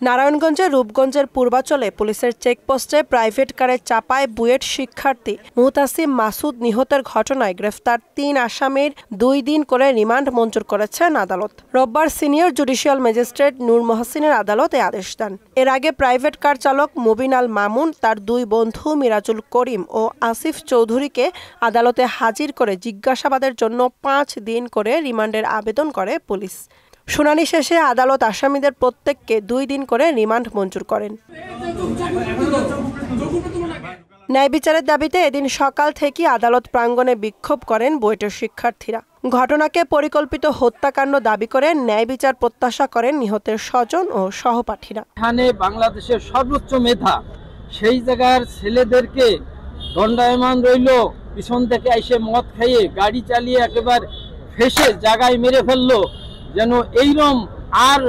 নারায়ণগঞ্জের রূপগঞ্জের পূর্বাচলে পুলিশের চেকপোস্টে প্রাইভেট কারের চাপায় বুয়েট শিক্ষার্থী মুহতাসিম মাসুদ নিহতের ঘটনায় গ্রেফতার ৩ আসামির 2 দিন করে রিমান্ড মঞ্জুর করেছেন আদালত। রোববার সিনিয়র জুডিশিয়াল ম্যাজিস্ট্রেট নূর মোহসিনের আদালত এই আদেশ দেন। এর আগে প্রাইভেট কার চালক মুবিন আল মামুন, তার 2 বন্ধু মিরাজুল করিম ও আসিফ চৌধুরীকে আদালতে হাজির করে জিজ্ঞাসাবাদের জন্য 5 দিন করে রিমান্ডের আবেদন করে পুলিশ। শুনানি শেষে আদালত আসামিদের প্রত্যেককে 2 দিন করে রিমান্ড মঞ্জুর করেন। ন্যায় বিচারের দাবিতে এদিন সকাল থেকে আদালত প্রাঙ্গণে বিক্ষোভ করেন বুয়েটের শিক্ষার্থীরা। ঘটনাকে পরিকল্পিত হত্যাকাণ্ড দাবি করে ন্যায় বিচার প্রত্যাশা করেন নিহতের স্বজন ও সহপাঠীরা। এখানে বাংলাদেশের সর্বোচ্চ মেধা, সেই জায়গার ছেলেদেরকে দণ্ডায়মান রইল, পিছন থেকে এসে মদ খাইয়ে গাড়ি চালিয়ে একেবারে ফেসে জায়গায় মেরে ফেললো। যেন এইরকম আর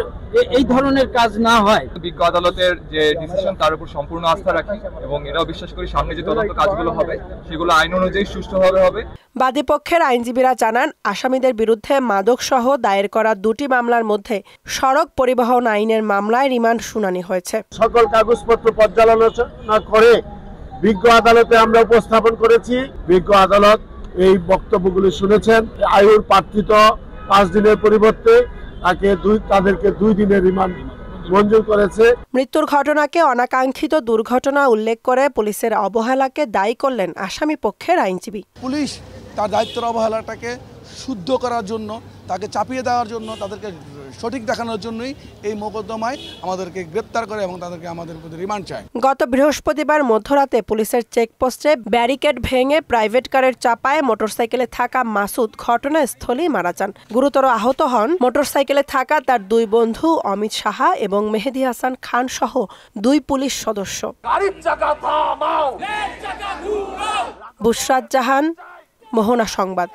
এই ধরনের কাজ না হয়। বিজ্ঞ আদালতের যে ডিসিশন তার উপর সম্পূর্ণ আস্থা রাখি এবং এটাও বিশ্বাস করি সামনে যে তদন্ত কাজগুলো হবে সেগুলো আইন অনুযায়ী সুষ্ঠুভাবে হবে। বাদীপক্ষের আইনজীবীরা জানান, আসামিদের বিরুদ্ধে মাদকসহ দায়ের করা 2টি মামলার মধ্যে সড়ক পরিবহন আইনের মামলায় রিমান্ড শুনানি হয়েছে। সকল কাগজপত্র পর্যালোচনা করে বিজ্ঞ আদালতে আমরা উপস্থাপন করেছি। বিজ্ঞ আদালত এই বক্তব্যগুলি শুনেছেন। আয়ুর প্রার্থিত 5 দিনের পরিবর্তে তাদেরকে 2 দিনের রিমান্ড মঞ্জুর করেছে। মৃত্যুর ঘটনাকে অনাকাঙ্ক্ষিত দুর্ঘটনা উল্লেখ করে পুলিশের অবহেলাকে দায়ী করলেন আসামি পক্ষের আইনজীবী। পুলিশ তার দায়িত্বের অবহেলাটাকে শুদ্ধ করার জন্য, তাকে চাপিয়ে দেওয়ার জন্য, তাদেরকে সঠিক দেখানোর জন্যই এই মোকদ্দমায় আমাদেরকে গ্রেপ্তার করে এবং তাদেরকে আমাদের প্রতি রিমান্ড চায়। গত বৃহস্পতিবার মধ্যরাতে পুলিশের চেকপোস্টে ব্যারিকেড ভেঙে প্রাইভেট কারের চাপায় মোটরসাইকেলে থাকা মাসুদ ঘটনাস্থলেই মারা যান। গুরুতর আহত হন মোটরসাইকেলে থাকা তার 2 বন্ধু অমিত সাহা এবং মেহেদি হাসান খান সহ 2 পুলিশ সদস্য। বুশরাত জাহান, মোহনা সংবাদ।